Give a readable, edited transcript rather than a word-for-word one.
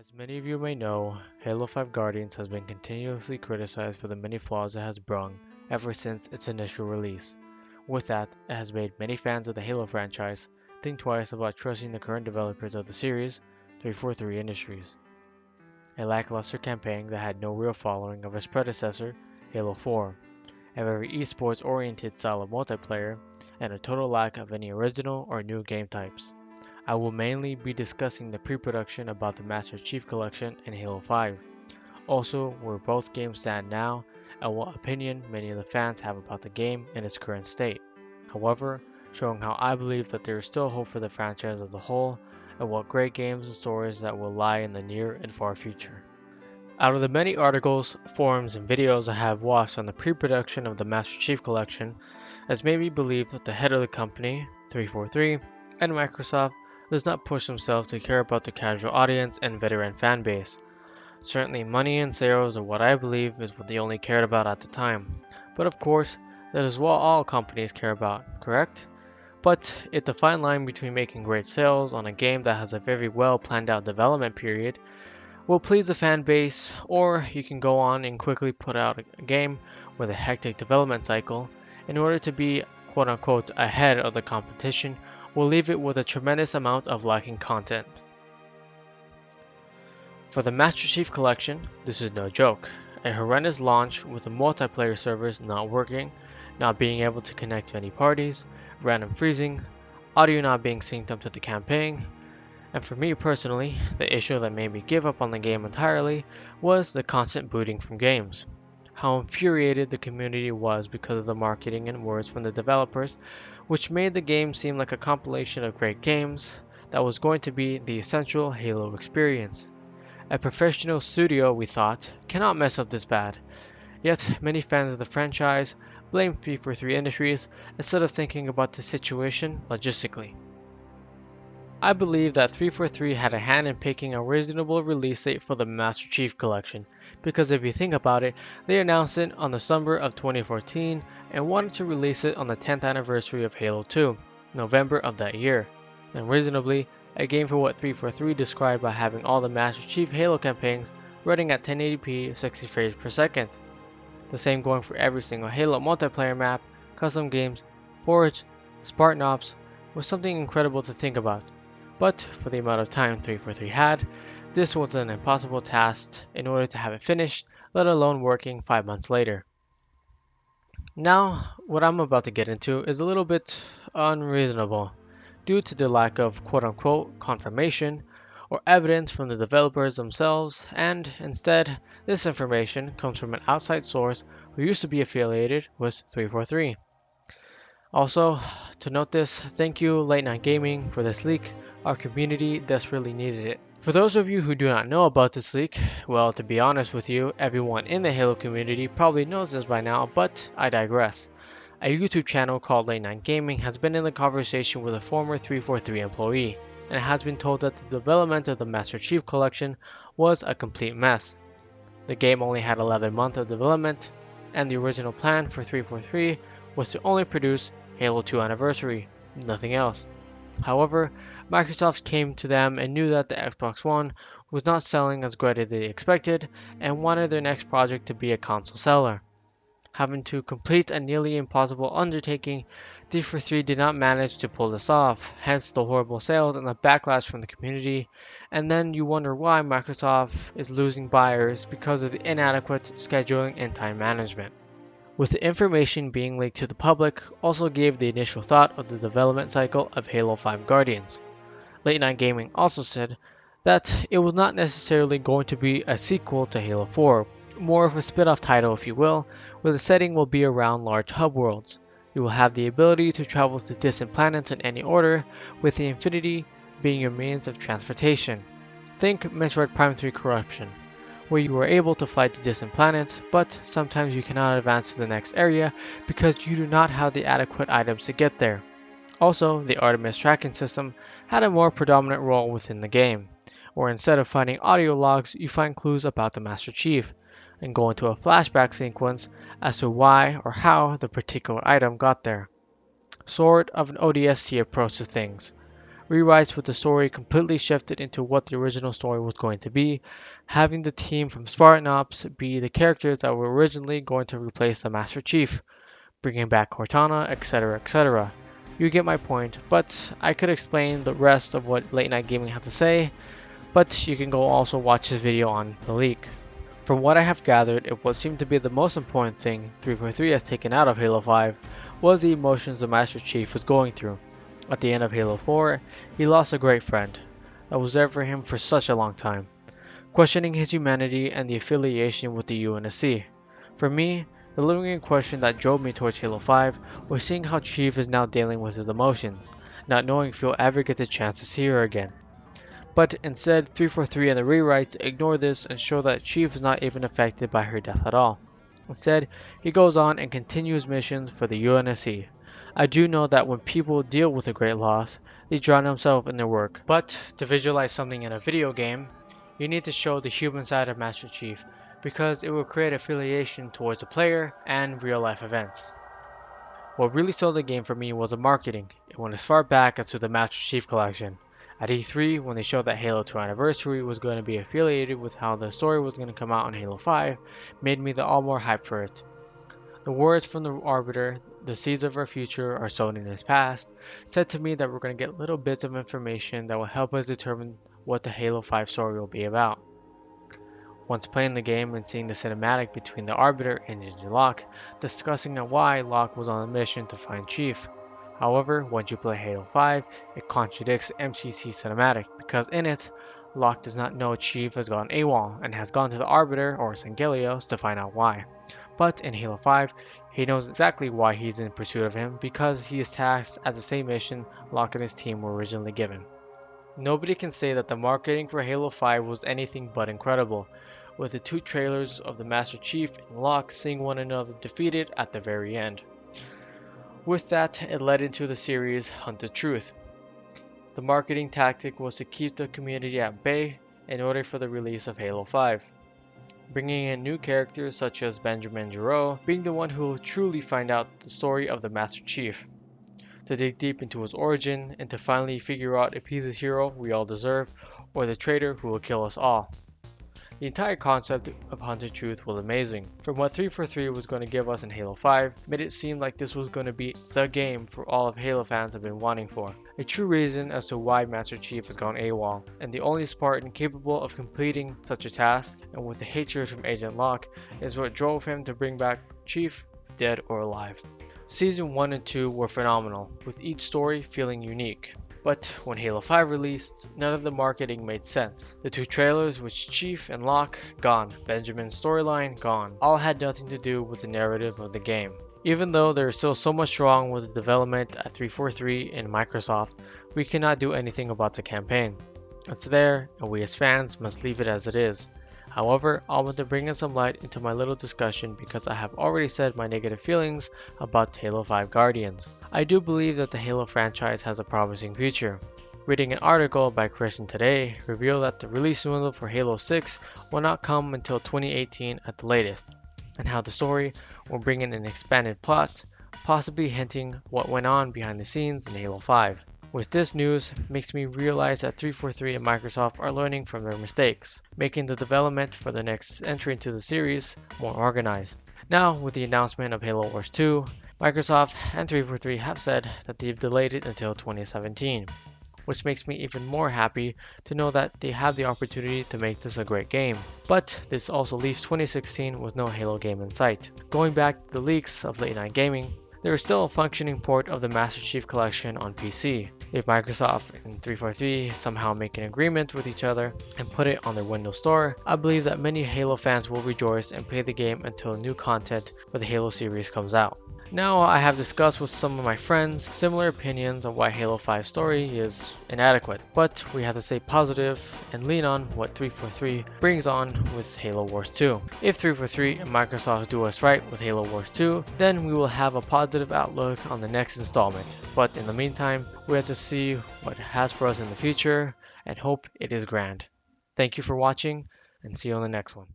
As many of you may know, Halo 5 Guardians has been continuously criticized for the many flaws it has brung ever since its initial release. With that, it has made many fans of the Halo franchise think twice about trusting the current developers of the series, 343 Industries. A lackluster campaign that had no real following of its predecessor, Halo 4, a very esports-oriented style of multiplayer, and a total lack of any original or new game types. I will mainly be discussing the pre-production about the Master Chief Collection and Halo 5, also where both games stand now and what opinion many of the fans have about the game in its current state. However, showing how I believe that there is still hope for the franchise as a whole and what great games and stories that will lie in the near and far future. Out of the many articles, forums, and videos I have watched on the pre-production of the Master Chief Collection, it's made me believe that the head of the company, 343, and Microsoft does not push themselves to care about the casual audience and veteran fan base. Certainly money and sales are what I believe is what they only cared about at the time. But of course, that is what all companies care about, correct? But it's the fine line between making great sales on a game that has a very well planned out development period will please the fan base, or you can go on and quickly put out a game with a hectic development cycle in order to be quote unquote ahead of the competition will leave it with a tremendous amount of lacking content. For the Master Chief Collection, this is no joke. A horrendous launch with the multiplayer servers not working, not being able to connect to any parties, random freezing, audio not being synced up to the campaign, and for me personally, the issue that made me give up on the game entirely was the constant booting from games. How infuriated the community was because of the marketing and words from the developers, which made the game seem like a compilation of great games that was going to be the essential Halo experience. A professional studio, we thought, cannot mess up this bad. Yet, many fans of the franchise blame 343 Industries instead of thinking about the situation logistically. I believe that 343 had a hand in picking a reasonable release date for the Master Chief Collection, because if you think about it, they announced it on the summer of 2014 and wanted to release it on the 10th anniversary of Halo 2, November of that year. And reasonably, a game for what 343 described by having all the Master Chief Halo campaigns running at 1080p 60 frames per second. The same going for every single Halo multiplayer map, custom games, Forge, Spartan Ops, was something incredible to think about. But for the amount of time 343 had, this was an impossible task in order to have it finished, let alone working 5 months later. Now, what I'm about to get into is a little bit unreasonable, due to the lack of quote-unquote confirmation or evidence from the developers themselves, and instead, this information comes from an outside source who used to be affiliated with 343. Also, to note this, thank you Late Night Gaming for this leak. Our community desperately needed it. For those of you who do not know about this leak, well, to be honest with you, everyone in the Halo community probably knows this by now, but I digress. A YouTube channel called Late Night Gaming has been in the conversation with a former 343 employee, and it has been told that the development of the Master Chief Collection was a complete mess. The game only had 11 months of development, and the original plan for 343 was to only produce Halo 2 Anniversary, nothing else. However, Microsoft came to them and knew that the Xbox One was not selling as great as they expected and wanted their next project to be a console seller. Having to complete a nearly impossible undertaking, 343 did not manage to pull this off, hence the horrible sales and the backlash from the community, and then you wonder why Microsoft is losing buyers because of the inadequate scheduling and time management. With the information being leaked to the public also gave the initial thought of the development cycle of Halo 5 Guardians. Late Night Gaming also said that it was not necessarily going to be a sequel to Halo 4, more of a spin-off title if you will, where the setting will be around large hub worlds. You will have the ability to travel to distant planets in any order, with the Infinity being your means of transportation. Think Metroid Prime 3 Corruption, where you are able to fly to distant planets, but sometimes you cannot advance to the next area because you do not have the adequate items to get there. Also, the Artemis tracking system had a more predominant role within the game, where instead of finding audio logs, you find clues about the Master Chief, and go into a flashback sequence as to why or how the particular item got there. Sort of an ODST approach to things. rewrites with the story completely shifted into what the original story was going to be, having the team from Spartan Ops be the characters that were originally going to replace the Master Chief, bringing back Cortana, etc., etc. You get my point, but I could explain the rest of what Late Night Gaming had to say, but you can go also watch his video on the leak. From what I have gathered, what seemed to be the most important thing 343 has taken out of Halo 5 was the emotions the Master Chief was going through. At the end of Halo 4, he lost a great friend that was there for him for such a long time, questioning his humanity and the affiliation with the UNSC. For me, the lingering question that drove me towards Halo 5 was seeing how Chief is now dealing with his emotions, not knowing if he'll ever get the chance to see her again. But instead, 343 and the rewrites ignore this and show that Chief is not even affected by her death at all. Instead, he goes on and continues missions for the UNSC. I do know that when people deal with a great loss, they drown themselves in their work. But to visualize something in a video game, you need to show the human side of Master Chief, because it will create affiliation towards the player and real life events. What really sold the game for me was the marketing. It went as far back as to the Master Chief Collection. At E3, when they showed that Halo 2 Anniversary was going to be affiliated with how the story was going to come out on Halo 5, made me the all more hype for it. The words from the Arbiter, "the seeds of our future are sown in his past," said to me that we're going to get little bits of information that will help us determine what the Halo 5 story will be about. Once playing the game and seeing the cinematic between the Arbiter and Agent Locke, discussing why Locke was on a mission to find Chief. However, once you play Halo 5, it contradicts MCC cinematic, because in it, Locke does not know Chief has gone AWOL and has gone to the Arbiter or Sangelios to find out why. But in Halo 5, he knows exactly why he's in pursuit of him, because he is tasked as the same mission Locke and his team were originally given. Nobody can say that the marketing for Halo 5 was anything but incredible, with the two trailers of the Master Chief and Locke seeing one another defeated at the very end. With that, it led into the series Hunt the Truth. The marketing tactic was to keep the community at bay in order for the release of Halo 5, bringing in new characters such as Benjamin Giroux being the one who will truly find out the story of the Master Chief, to dig deep into his origin and to finally figure out if he's the hero we all deserve or the traitor who will kill us all. The entire concept of Hunt the Truth was amazing. From what 343 was going to give us in Halo 5, made it seem like this was going to be the game for all of Halo fans have been wanting for. A true reason as to why Master Chief has gone AWOL, and the only Spartan capable of completing such a task, and with the hatred from Agent Locke, is what drove him to bring back Chief, dead or alive. Season 1 and 2 were phenomenal, with each story feeling unique. But when Halo 5 released, none of the marketing made sense. The two trailers with Chief and Locke, gone. Benjamin's storyline, gone. All had nothing to do with the narrative of the game. Even though there is still so much wrong with the development at 343 and Microsoft, we cannot do anything about the campaign. It's there, and we as fans must leave it as it is. However, I want to bring in some light into my little discussion because I have already said my negative feelings about Halo 5 Guardians. I do believe that the Halo franchise has a promising future. Reading an article by Christian Today revealed that the release window for Halo 6 will not come until 2018 at the latest, and how the story will bring in an expanded plot, possibly hinting what went on behind the scenes in Halo 5. With this news, makes me realize that 343 and Microsoft are learning from their mistakes, making the development for the next entry into the series more organized. Now, with the announcement of Halo Wars 2, Microsoft and 343 have said that they've delayed it until 2017, which makes me even more happy to know that they have the opportunity to make this a great game. But this also leaves 2016 with no Halo game in sight. Going back to the leaks of Late Night Gaming, there is still a functioning port of the Master Chief Collection on PC. If Microsoft and 343 somehow make an agreement with each other and put it on their Windows Store, I believe that many Halo fans will rejoice and play the game until new content for the Halo series comes out. Now I have discussed with some of my friends similar opinions on why Halo 5 story is inadequate, but we have to stay positive and lean on what 343 brings on with Halo Wars 2. If 343 and Microsoft do us right with Halo Wars 2, then we will have a positive outlook on the next installment. But in the meantime, we have to see what it has for us in the future and hope it is grand. Thank you for watching and see you on the next one.